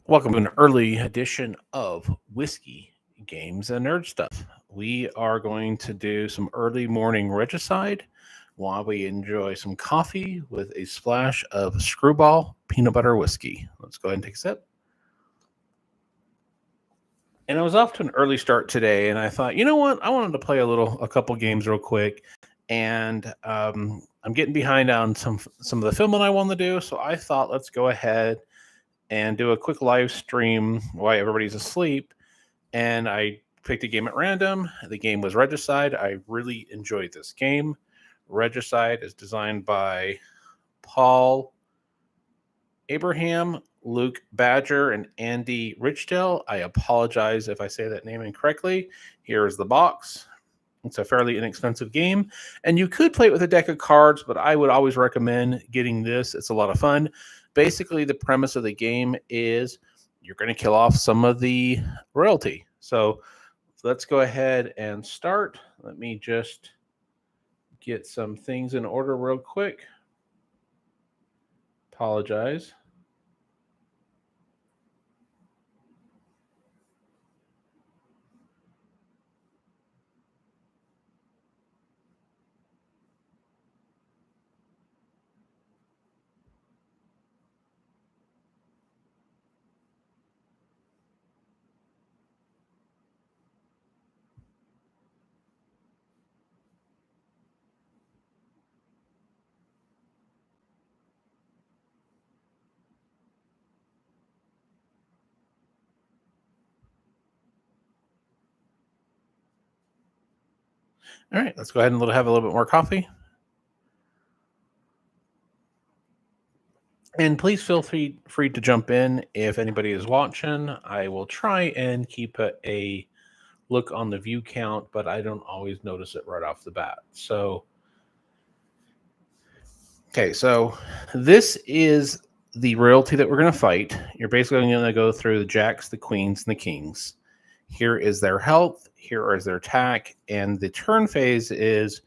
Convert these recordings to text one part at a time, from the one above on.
Welcome to an early edition of Whiskey, Games, and Nerd Stuff. We are going to do some early morning regicide while we enjoy some coffee with a splash of screwball peanut butter whiskey. Let's go ahead and take a sip. And I was off to an early start today, and I thought, you know what? I wanted to play a couple games real quick, and I'm getting behind on some of the filming I want to do. So I thought, let's go ahead and do a quick live stream while everybody's asleep. And I picked a game at random. The game was Regicide. I really enjoyed this game. Regicide is designed by Paul Abraham, Luke Badger, and Andy Richdale. I apologize if I say that name incorrectly. Here is the box. It's a fairly inexpensive game, and you could play it with a deck of cards, but I would always recommend getting this. It's a lot of fun. Basically, the premise of the game is you're going to kill off some of the royalty. So let's go ahead and start. Let me just get some things in order real quick. Apologize. All right, let's go ahead and have a little bit more coffee. And please feel free to jump in if anybody is watching. I will try and keep a look on the view count, but I don't always notice it right off the bat. So, okay, so this is the royalty that we're going to fight. You're basically going to go through the jacks, the queens, and the kings. Here is their health, here is their attack, and the turn phase is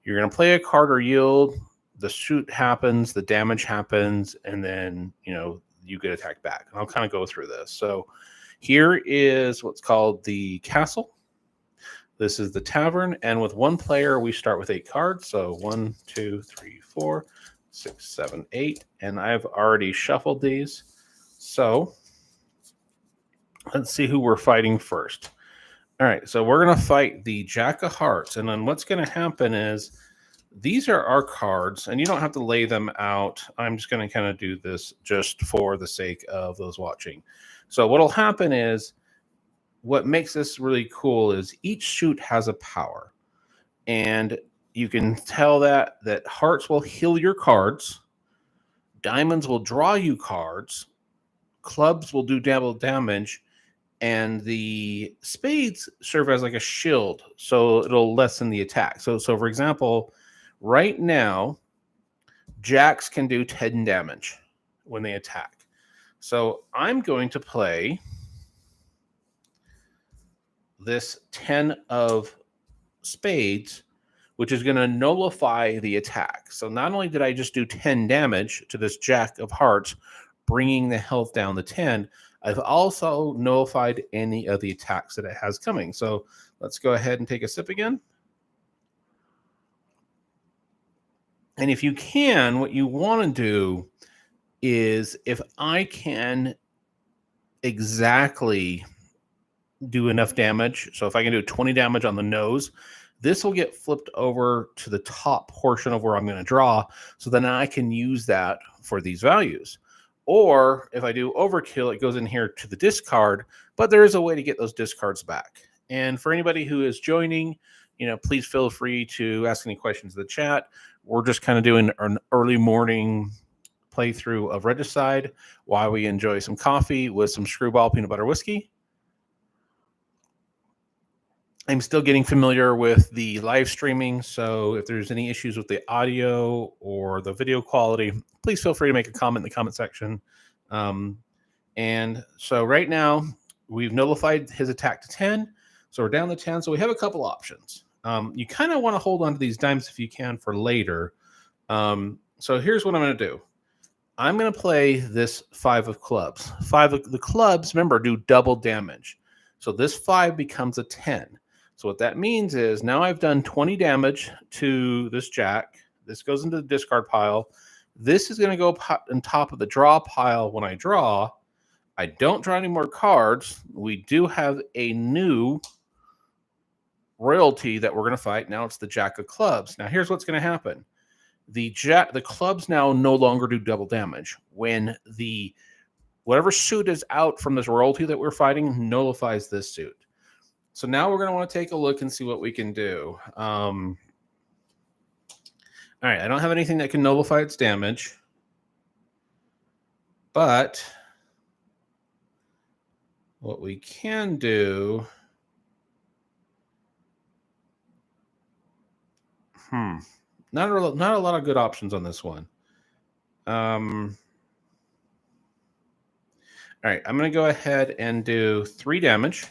you're going to play a card or yield, the shoot happens, the damage happens, and then, you get attacked back. And I'll kind of go through this. So here is what's called the castle. This is the tavern, and with one player, we start with 8 cards. So 1, 2, 3, 4, 6, 7, 8, and I've already shuffled these. So let's see who we're fighting first. All right, so we're going to fight the Jack of Hearts, and then what's going to happen is these are our cards, and you don't have to lay them out. I'm just going to kind of do this just for the sake of those watching. So what'll happen is, what makes this really cool is each suit has a power, and you can tell that hearts will heal your cards, diamonds will draw you cards, clubs will do double damage, and the spades serve as like a shield, so it'll lessen the attack. So for example, right now, jacks can do 10 damage when they attack. So I'm going to play this 10 of spades, which is going to nullify the attack. So not only did I just do 10 damage to this Jack of Hearts, bringing the health down to 10, I've also nullified any of the attacks that it has coming. So let's go ahead and take a sip again. And if you can, what you want to do is, if I can exactly do enough damage, so if I can do 20 damage on the nose, this will get flipped over to the top portion of where I'm going to draw, so then I can use that for these values. Or if I do overkill, it goes in here to the discard, but there is a way to get those discards back. And for anybody who is joining, please feel free to ask any questions in the chat. We're just kind of doing an early morning playthrough of Regicide while we enjoy some coffee with some screwball peanut butter whiskey. I'm still getting familiar with the live streaming, so if there's any issues with the audio or the video quality, please feel free to make a comment in the comment section. And so right now, we've nullified his attack to 10, so we're down to 10, so we have a couple options. You kind of want to hold on to these dimes if you can for later. So here's what I'm going to do. I'm going to play this 5 of clubs. 5 of the clubs, remember, do double damage. So this 5 becomes a 10. So what that means is now I've done 20 damage to this jack. This goes into the discard pile. This is going to go on top of the draw pile when I draw. I don't draw any more cards. We do have a new royalty that we're going to fight. Now it's the jack of clubs. Now here's what's going to happen. The clubs now no longer do double damage. When the whatever suit is out from this royalty that we're fighting nullifies this suit. So now we're going to want to take a look and see what we can do. All right, I don't have anything that can nullify its damage. But what we can do... Not a lot of good options on this one. All right, I'm going to go ahead and do 3 damage.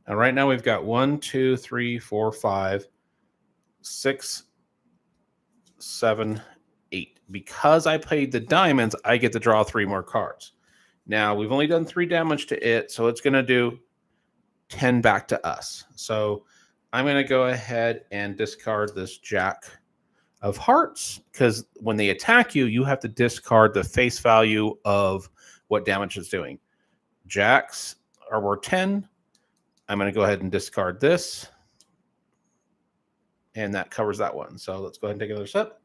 Now, right now we've got 1, 2, 3, 4, 5, 6, 7, 8. Because I played the diamonds, I get to draw 3 more cards. Now, we've only done 3 damage to it, so it's going to do 10 back to us. So I'm going to go ahead and discard this jack of hearts, because when they attack you, you have to discard the face value of what damage it's doing. Jacks are worth 10. I'm going to go ahead and discard this. And that covers that one. So let's go ahead and take another sip.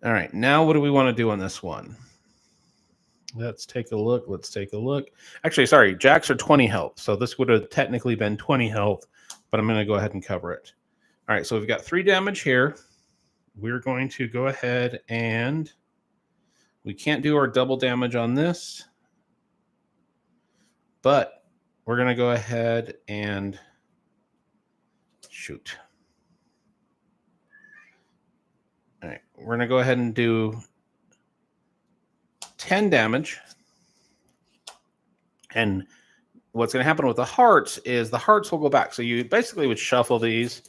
All right, now what do we want to do on this one? Let's take a look. Actually, sorry, jacks are 20 health. So this would have technically been 20 health, but I'm going to go ahead and cover it. All right, so we've got 3 damage here. We're going to go ahead and we can't do our double damage on this, but we're going to go ahead and shoot. All right, we're going to go ahead and do 10 damage. And what's going to happen with the hearts is the hearts will go back. So you basically would shuffle these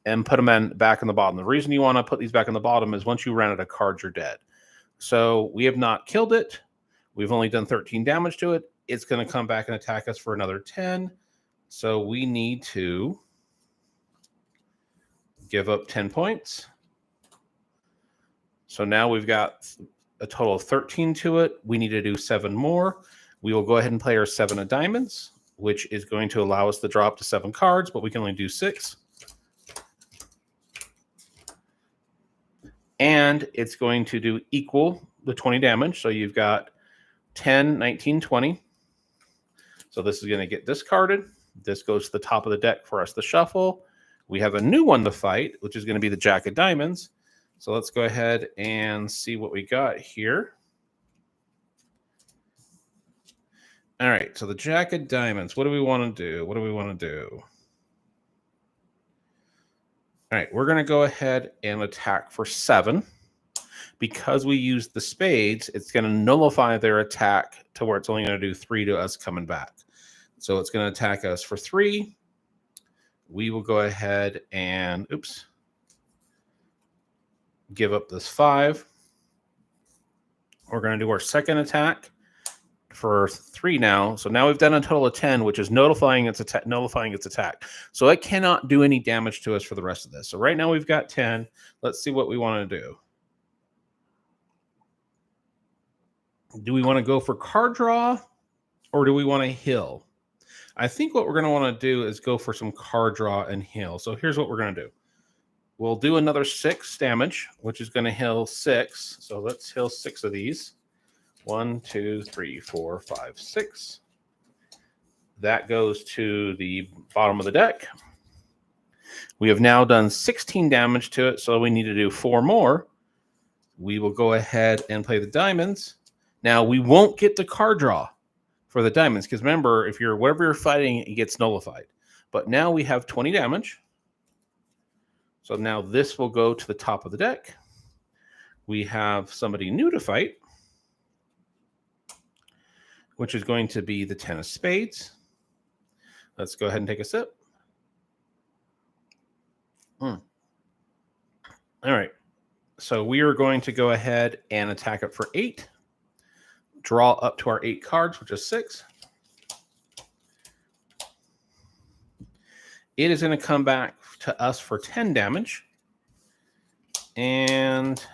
and put them back in the bottom. The reason you want to put these back in the bottom is once you ran out of cards, you're dead. So we have not killed it. We've only done 13 damage to it. It's going to come back and attack us for another 10. So we need to give up 10 points. So now we've got a total of 13 to it. We need to do 7 more. We will go ahead and play our 7 of diamonds, which is going to allow us to drop to 7 cards, but we can only do 6. And it's going to do equal the 20 damage. So you've got 10, 19, 20. So this is going to get discarded. This goes to the top of the deck for us to shuffle. We have a new one to fight, which is going to be the jack of diamonds. So let's go ahead and see what we got here. All right, so the jack of diamonds. What do we want to do? All right, we're going to go ahead and attack for 7. Because we used the spades, it's going to nullify their attack to where it's only going to do 3 to us coming back. So it's going to attack us for 3. We will go ahead and, give up this 5. We're going to do our second attack for 3 now. So now we've done a total of 10, which is nullifying its attack. So it cannot do any damage to us for the rest of this. So right now we've got 10. Let's see what we want to do. Do we want to go for card draw or do we want to heal? I think what we're going to want to do is go for some card draw and heal. So here's what we're going to do. We'll do another 6 damage, which is going to heal 6. So let's heal 6 of these. 1, 2, 3, 4, 5, 6. That goes to the bottom of the deck. We have now done 16 damage to it, so we need to do 4 more. We will go ahead and play the diamonds. Now, we won't get the card draw for the diamonds, because remember, whatever you're fighting, it gets nullified. But now we have 20 damage. So now this will go to the top of the deck. We have somebody new to fight, which is going to be the 10 of spades. Let's go ahead and take a sip. All right. So we are going to go ahead and attack it for 8. Draw up to our 8 cards, which is 6. It is going to come back to us for 10 damage. And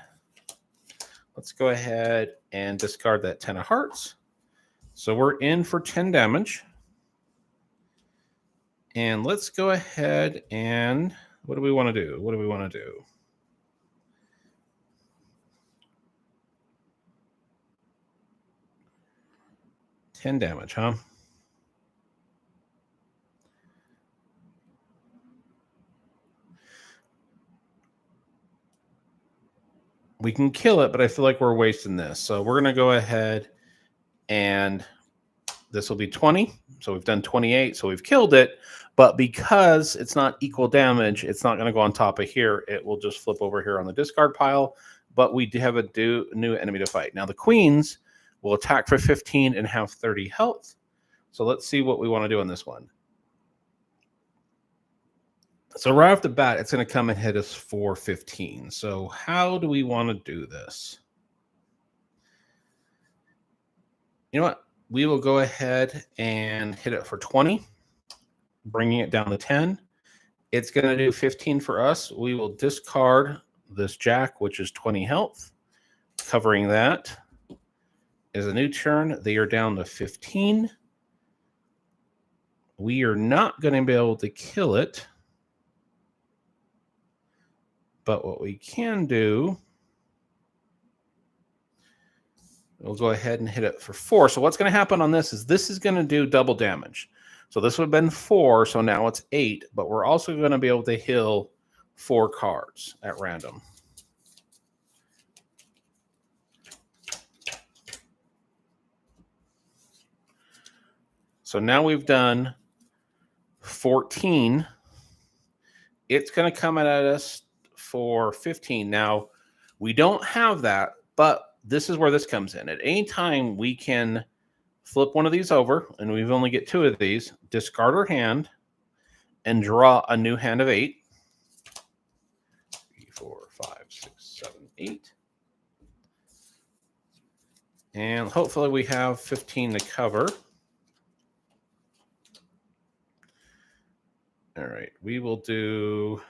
let's go ahead and discard that 10 of hearts. So we're in for 10 damage. And let's go ahead and what do we want to do? What do we want to do? $10 damage, huh? We can kill it, but I feel like we're wasting this. So we're going to go ahead and this will be 20. So we've done 28. So we've killed it. But because it's not equal damage, it's not going to go on top of here. It will just flip over here on the discard pile. But we do have a new enemy to fight. Now the queens will attack for 15 and have 30 health. So let's see what we want to do on this one. So right off the bat, it's going to come and hit us for 15. So how do we want to do this? You know what? We will go ahead and hit it for 20, bringing it down to 10. It's going to do 15 for us. We will discard this jack, which is 20 health. Covering that is a new turn. They are down to 15. We are not going to be able to kill it. But what we can do, we'll go ahead and hit it for 4. So what's going to happen on this is going to do double damage. So this would have been 4, so now it's 8. But we're also going to be able to heal 4 cards at random. So now we've done 14. It's going to come at us for 15. Now, we don't have that, but this is where this comes in. At any time, we can flip one of these over, and we've only get 2 of these, discard our hand, and draw a new hand of 8. 3, 4, 5, 6, 7, 8. And hopefully we have 15 to cover. All right, we will do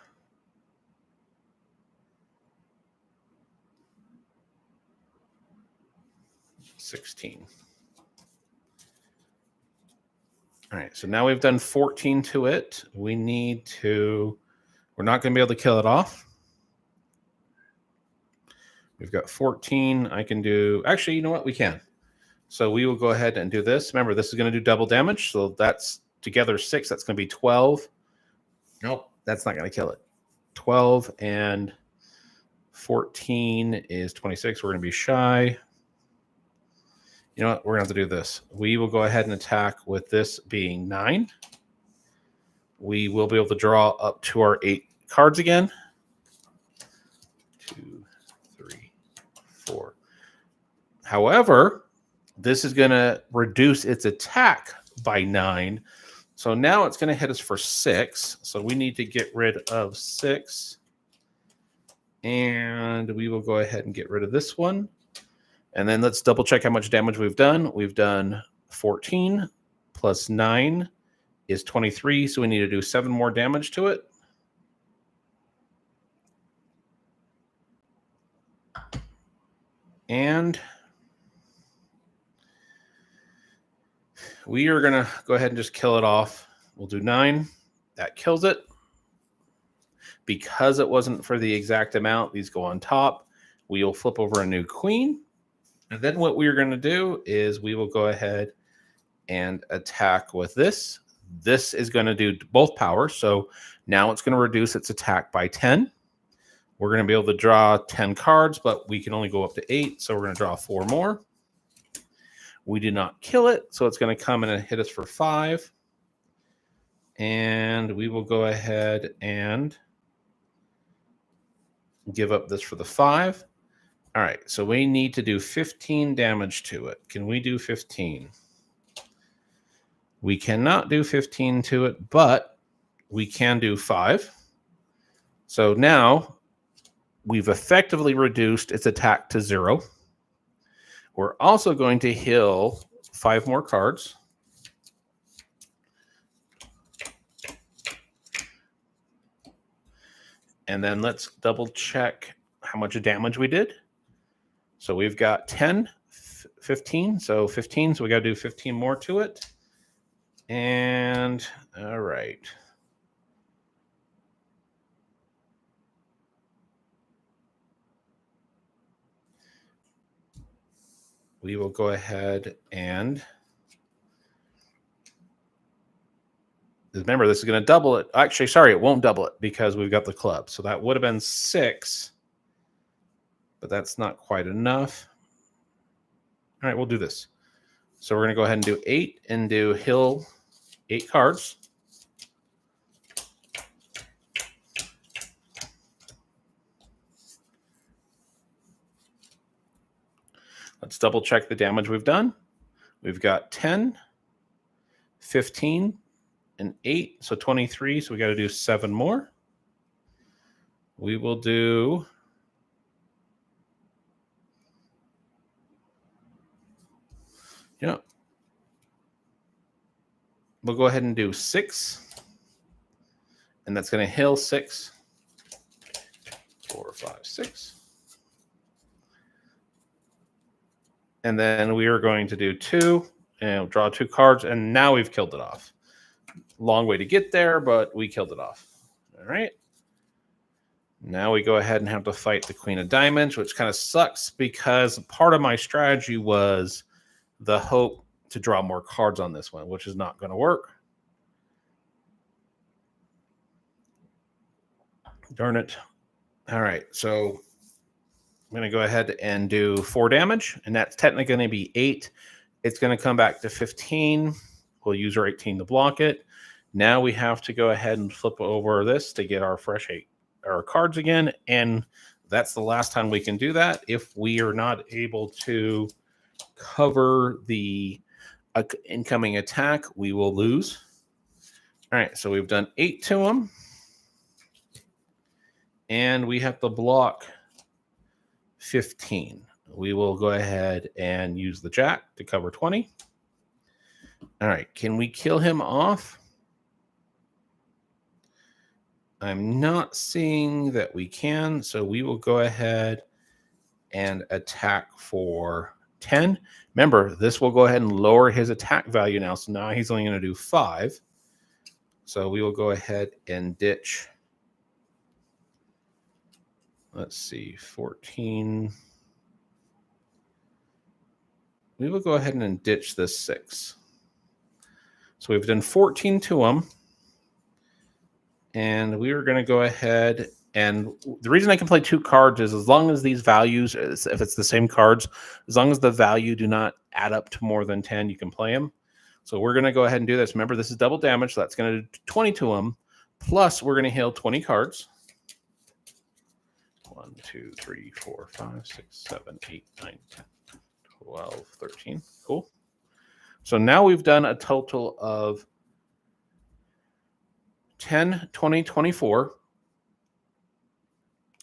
16. All right, so now we've done 14 to it. We need to, we're not going to be able to kill it off. We've got 14. I can do, actually, you know what? We can. So we will go ahead and do this. Remember, this is going to do double damage. So that's together 6. That's going to be 12. Nope, that's not going to kill it. 12 and 14 is 26. We're going to be shy. You know what? We're going to have to do this. We will go ahead and attack with this being 9. We will be able to draw up to our 8 cards again. 2, 3, 4. However, this is going to reduce its attack by 9. So now it's going to hit us for 6. So we need to get rid of 6. And we will go ahead and get rid of this one. And then let's double check how much damage we've done. We've done 14 plus 9 is 23. So we need to do 7 more damage to it. And we are going to go ahead and just kill it off. We'll do 9. That kills it. Because it wasn't for the exact amount, these go on top. We will flip over a new queen. And then what we're going to do is we will go ahead and attack with this. This is going to do both powers. So now it's going to reduce its attack by 10. We're going to be able to draw 10 cards, but we can only go up to 8. So we're going to draw 4 more. We did not kill it. So it's going to come in and hit us for 5. And we will go ahead and give up this for the 5. All right, so we need to do 15 damage to it. Can we do 15? We cannot do 15 to it, but we can do 5. So now we've effectively reduced its attack to 0. We're also going to heal 5 more cards. And then let's double check how much damage we did. So we've got 10, 15. So 15, so we got to do 15 more to it. And all right. We will go ahead and remember, this is going to double it. Actually, sorry, it won't double it because we've got the club. So that would have been 6, but that's not quite enough. All right, we'll do this. So we're going to go ahead and do 8 and do heal 8 cards. Let's double check the damage we've done. We've got 10, 15, and 8, so 23. So we got to do 7 more. We will do we'll go ahead and do 6, and that's going to heal 6, 4, 5, 6. And then we are going to do 2 and draw 2 cards, and now we've killed it off. Long way to get there, but we killed it off. All right. Now we go ahead and have to fight the Queen of Diamonds, which kind of sucks because part of my strategy was the hope to draw more cards on this one, which is not going to work. Darn it. All right, so I'm going to go ahead and do 4 damage, and that's technically going to be 8. It's going to come back to 15. We'll use our 18 to block it. Now we have to go ahead and flip over this to get our fresh 8 our cards again, and that's the last time we can do that. If we are not able to cover the incoming attack, we will lose. All right, so we've done 8 to him, and we have to block 15. We will go ahead and use the jack to cover 20. All right, can we kill him off? I'm not seeing that we can, so we will go ahead and attack for 10. Remember, this will go ahead and lower his attack value now, so now he's only going to do 5. So we will go ahead and ditch, let's see, 14. We will go ahead and ditch this 6. So we've done 14 to him. And we are going to go ahead, and the reason I can play 2 cards is as long as these values, if it's the same cards, as long as the value do not add up to more than 10, you can play them. So we're going to go ahead and do this. Remember, this is double damage, so that's going to do 20 to them. Plus, we're going to heal 20 cards. 1, 2, 3, 4, 5, 6, 7, 8, 9, 10, 12, 13. Cool. So now we've done a total of 10, 20, 24.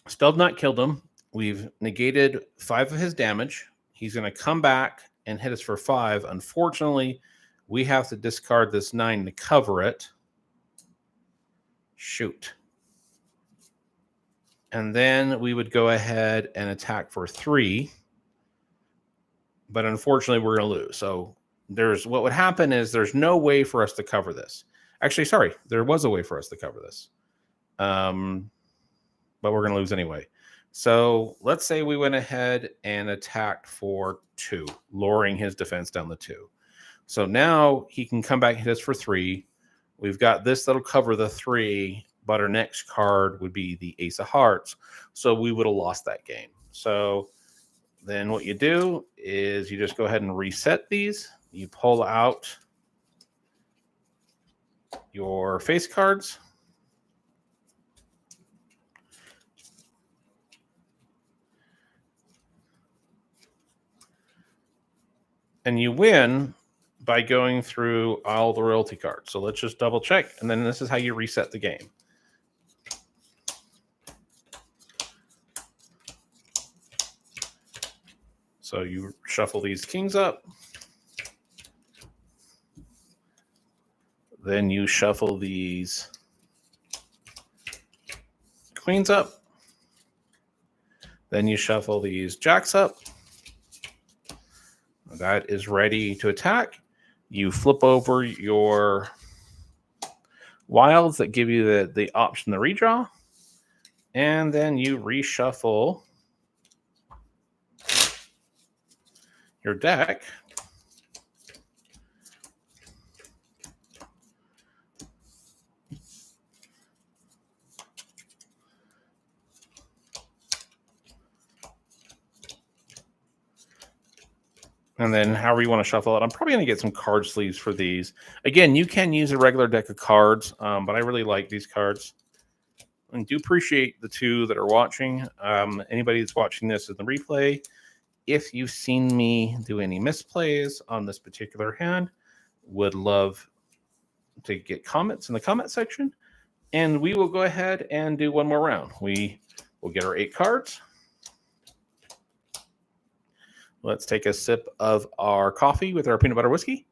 Still have not killed him. We've negated 5 of his damage. He's going to come back and hit us for 5. Unfortunately, we have to discard this 9 to cover it. Shoot. And then we would go ahead and attack for 3. But unfortunately, we're going to lose. So what would happen is there's no way for us to cover this. Actually, sorry, there was a way for us to cover this. But we're going to lose anyway. So let's say we went ahead and attacked for 2, lowering his defense down to 2. So now he can come back and hit us for 3. We've got this that'll cover the 3, but our next card would be the Ace of Hearts. So we would have lost that game. So then what you do is you just go ahead and reset these. You pull out your face cards. And you win by going through all the royalty cards. So let's just double check. And then this is how you reset the game. So you shuffle these kings up. Then you shuffle these queens up. Then you shuffle these jacks up. That is ready to attack. You flip over your wilds that give you the option to redraw. And then you reshuffle your deck. And then however you want to shuffle it, I'm probably going to get some card sleeves for these. Again, you can use a regular deck of cards, but I really like these cards. And do appreciate the two that are watching. Anybody that's watching this in the replay, if you've seen me do any misplays on this particular hand, would love to get comments in the comment section. And we will go ahead and do one more round. We will get our 8 cards. Let's take a sip of our coffee with our peanut butter whiskey.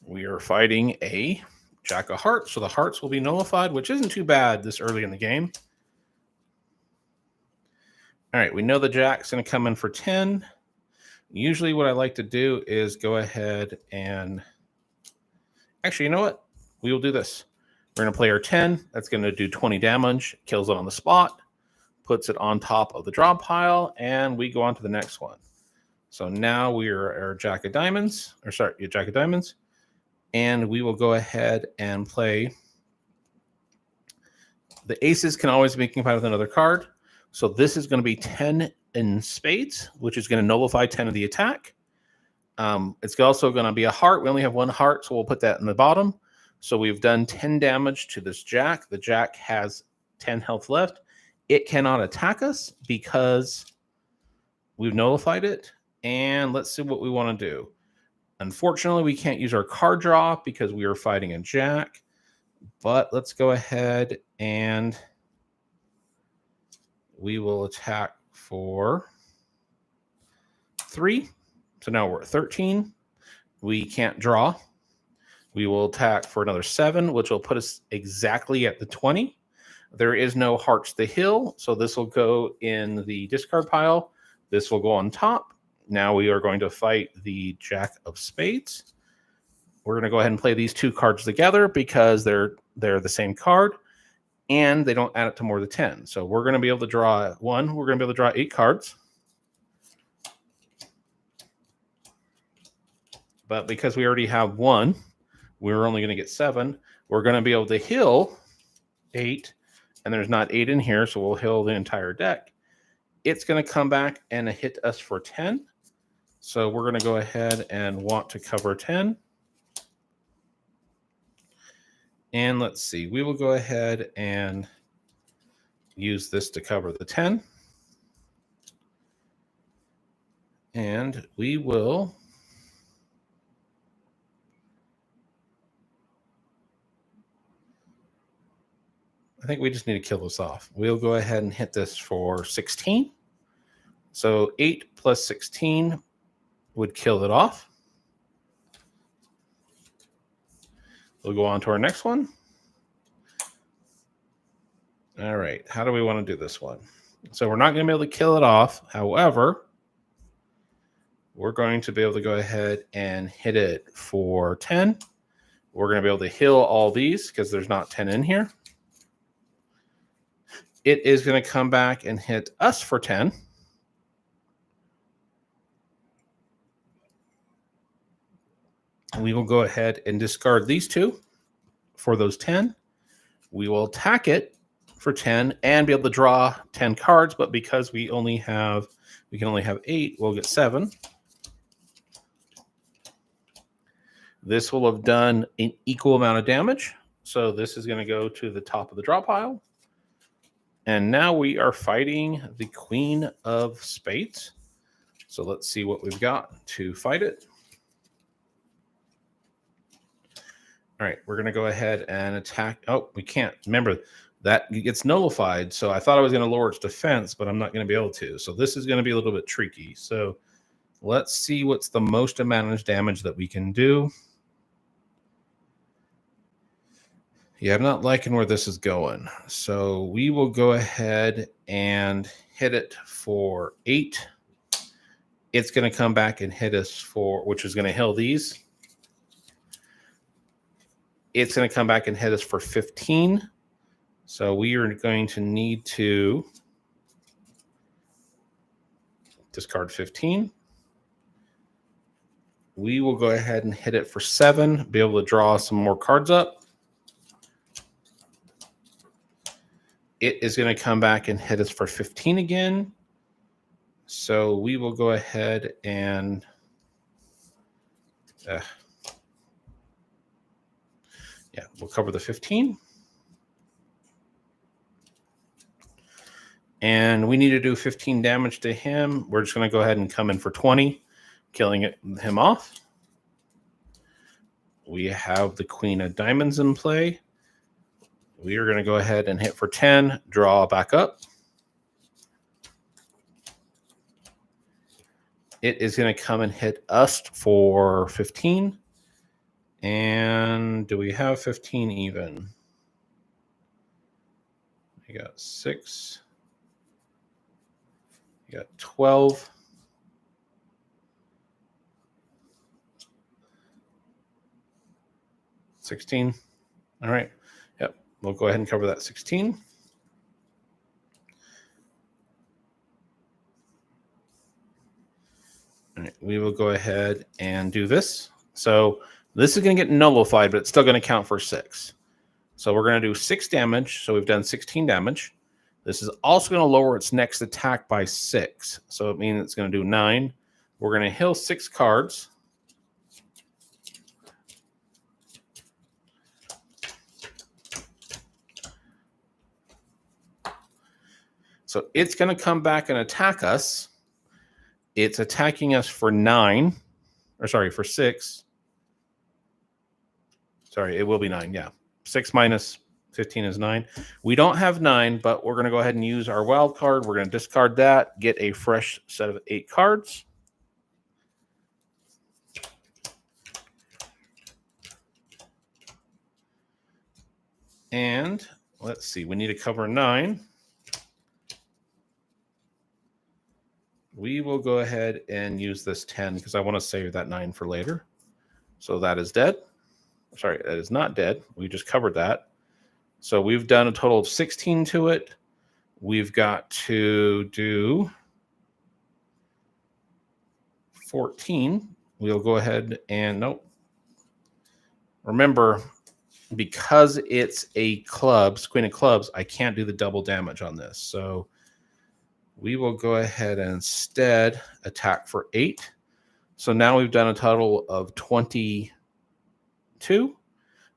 We are fighting a Jack of Hearts, so the hearts will be nullified, which isn't too bad this early in the game. All right, we know the Jack's going to come in for 10. Usually what I like to do is go ahead and... Actually, you know what? We will do this. We're going to play our 10. That's going to do 20 damage. Kills it on the spot. Puts it on top of the draw pile. And we go on to the next one. So now we are our Jack of Diamonds. Or sorry, Jack of Diamonds. And we will go ahead and play. The aces can always be combined with another card. So this is going to be 10 in spades, which is going to nullify 10 of the attack. It's also going to be a heart. We only have one heart, so we'll put that in the bottom. So we've done 10 damage to this Jack. The Jack has 10 health left. It cannot attack us because we've nullified it. And let's see what we want to do. Unfortunately, we can't use our card draw because we are fighting a Jack. But let's go ahead and we will attack for 3. So now we're at 13. We can't draw. We will attack for another 7, which will put us exactly at the 20. There is no Hearts the Hill, so this will go in the discard pile. This will go on top. Now we are going to fight the Jack of Spades. We're going to go ahead and play these 2 cards together because they're the same card, and they don't add up to more than 10. So we're going to be able to draw 1. We're going to be able to draw 8 cards. But because we already have 1, we're only going to get 7. We're going to be able to heal 8, and there's not 8 in here, so we'll heal the entire deck. It's going to come back and hit us for 10. So we're going to go ahead and want to cover 10. And let's see, we will go ahead and use this to cover the 10. And we will... I think we just need to kill this off. We'll go ahead and hit this for 16. So 8 plus 16 would kill it off. We'll go on to our next one. All right, how do we want to do this one? So we're not going to be able to kill it off. However, we're going to be able to go ahead and hit it for 10. We're going to be able to heal all these because there's not 10 in here. It is going to come back and hit us for 10. We will go ahead and discard these 2 for those 10. We will attack it for 10 and be able to draw 10 cards, but because we can only have 8, we'll get 7. This will have done an equal amount of damage. So this is going to go to the top of the draw pile. And now we are fighting the Queen of Spades. So let's see what we've got to fight it. All right, we're going to go ahead and attack. Oh, we can't. Remember, that gets nullified. So I thought I was going to lower its defense, but I'm not going to be able to. So this is going to be a little bit tricky. So let's see what's the most amount of damage that we can do. Yeah, I'm not liking where this is going. So we will go ahead and hit it for 8. It's going to come back and hit us for, which is going to heal these. It's going to come back and hit us for 15. So we are going to need to discard 15. We will go ahead and hit it for 7, be able to draw some more cards up. It is going to come back and hit us for 15 again. So we will go ahead and we'll cover the 15. And we need to do 15 damage to him. We're just going to go ahead and come in for 20, killing him off. We have the Queen of Diamonds in play. We are going to go ahead and hit for 10, draw back up. It is going to come and hit us for 15. And do we have 15 even? We got 6. We got 12. $16. All right. Yep. We'll go ahead and cover that 16. All right. We will go ahead and do this. So this is going to get nullified, but it's still going to count for 6. So we're going to do 6 damage. So we've done 16 damage. This is also going to lower its next attack by 6. So it means it's going to do 9. We're going to heal 6 cards. So it's going to come back and attack us. It's attacking us for 9. Or sorry, for 6. Sorry, it will be 9. Yeah. 6 minus 15 is 9. We don't have 9, but we're going to go ahead and use our wild card. We're going to discard that, get a fresh set of 8 cards. And let's see, we need to cover 9. We will go ahead and use this 10 because I want to save that 9 for later. So that is dead. Sorry, that is not dead. We just covered that. So we've done a total of 16 to it. We've got to do 14. We'll go ahead and nope. Remember, because it's a clubs, Queen of Clubs, I can't do the double damage on this. So we will go ahead and instead attack for 8. So now we've done a total of 22.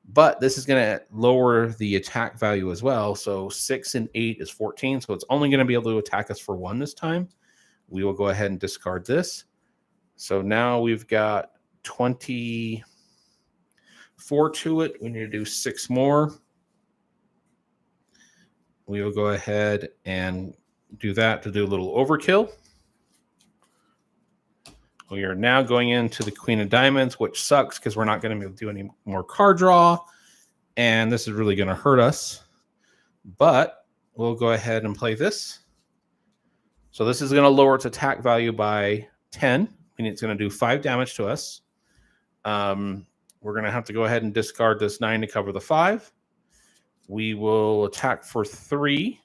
But this is going to lower the attack value as well. So 6 and 8 is 14. So it's only going to be able to attack us for 1 this time. We will go ahead and discard this. So now we've got 24 to it. We need to do 6 more. We will go ahead and do that to do a little overkill. We are now going into the Queen of Diamonds, which sucks because we're not going to be able to do any more card draw. And this is really going to hurt us. But we'll go ahead and play this. So this is going to lower its attack value by 10. Meaning it's going to do 5 damage to us. We're going to have to go ahead and discard this 9 to cover the 5. We will attack for 3.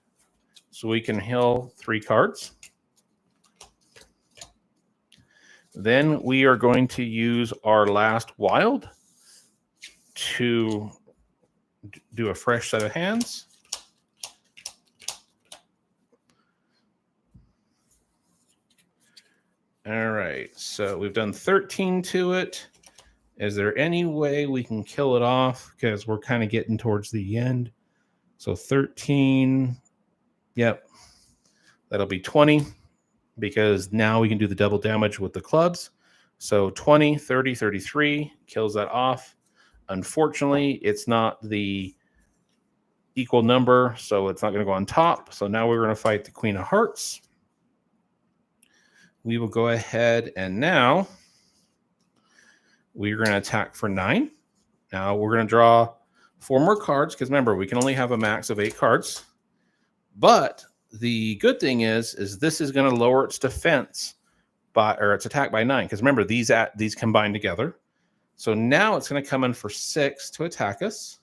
So we can heal 3 cards. Then we are going to use our last wild to do a fresh set of hands. All right, so we've done 13 to it. Is there any way we can kill it off? Because we're kind of getting towards the end. So 13, yep, that'll be 20 because now we can do the double damage with the clubs. So 20, 30, 33 kills that off. Unfortunately, it's not the equal number, so it's not going to go on top. So now we're going to fight the Queen of Hearts. We will go ahead and now we're going to attack for 9. Now we're going to draw 4 more cards because remember, we can only have a max of 8 cards. But the good thing is this is going to lower its defense or its attack by 9 because remember, these combine together. So now it's going to come in for 6 to attack us.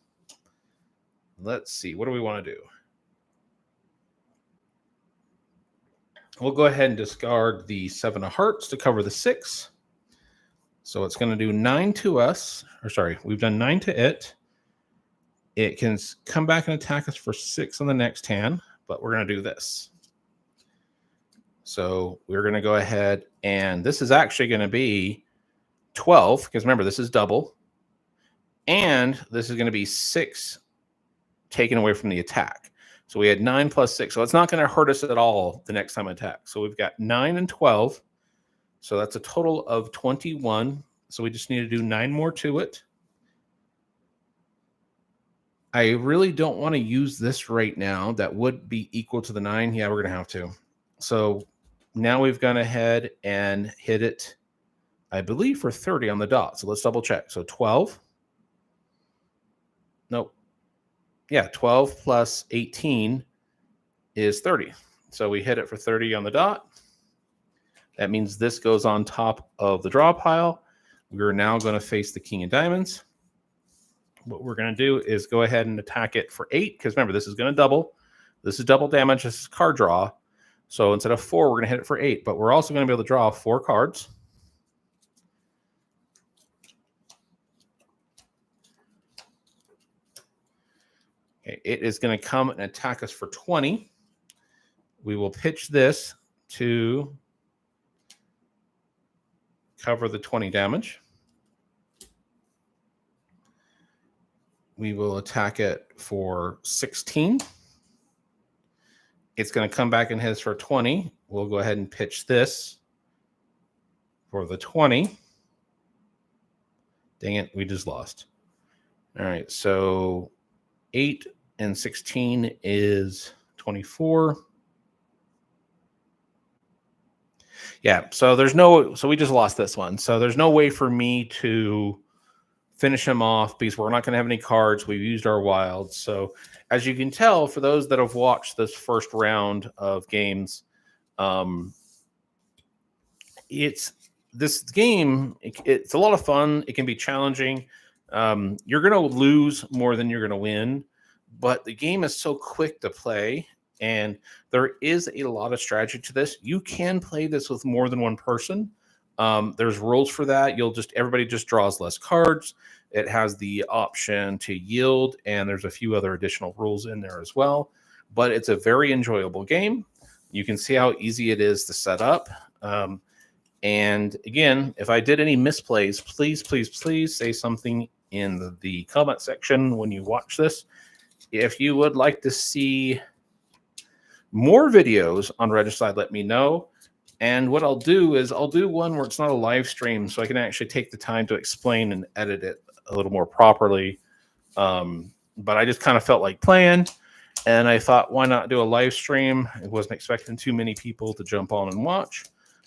Let's see. What do we want to do? We'll go ahead and discard the 7 of hearts to cover the 6. So it's going to do 9 to us. Or sorry, we've done 9 to it. It can come back and attack us for 6 on the next hand, but we're going to do this. So we're going to go ahead, and this is actually going to be 12, because remember, this is double. And this is going to be 6 taken away from the attack. So we had 9 plus 6. So it's not going to hurt us at all the next time I attack. So we've got 9 and 12. So that's a total of 21. So we just need to do 9 more to it. I really don't want to use this right now. That would be equal to the 9. Yeah, we're going to have to. So now we've gone ahead and hit it, I believe, for 30 on the dot. So let's double check. So 12. Nope. Yeah, 12 plus 18 is 30. So we hit it for 30 on the dot. That means this goes on top of the draw pile. We're now going to face the King of Diamonds. What we're going to do is go ahead and attack it for 8, because remember, this is going to double. This is double damage. This is card draw. So instead of 4, we're going to hit it for 8. But we're also going to be able to draw 4 cards. Okay, it is going to come and attack us for 20. We will pitch this to cover the 20 damage. We will attack it for 16. It's going to come back and hit us for 20. We'll go ahead and pitch this for the 20. Dang it, we just lost. All right, so 8 and 16 is 24. Yeah, so we just lost this one. So there's no way for me to finish him off because we're not going to have any cards. We've used our wilds. So as you can tell, for those that have watched this first round of games, this game, it's a lot of fun. It can be challenging. You're going to lose more than you're going to win, but the game is so quick to play, and there is a lot of strategy to this. You can play this with more than one person. There's rules for that. Everybody just draws less cards. It has the option to yield, and there's a few other additional rules in there as well. But it's a very enjoyable game. You can see how easy it is to set up. And again, if I did any misplays, please say something in the comment section when you watch this. If you would like to see more videos on Regicide, let me know. And what I'll do is I'll do one where it's not a live stream, so I can actually take the time to explain and edit it a little more properly. But I just kind of felt like playing, and I thought, why not do a live stream? I wasn't expecting too many people to jump on and watch,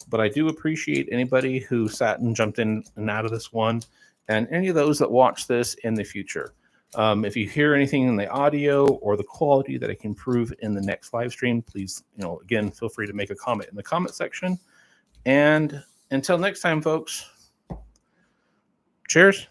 but I do appreciate anybody who sat and jumped in and out of this one, and any of those that watch this in the future. If you hear anything in the audio or the quality that I can improve in the next live stream, please, again, feel free to make a comment in the comment section. And until next time, folks, cheers.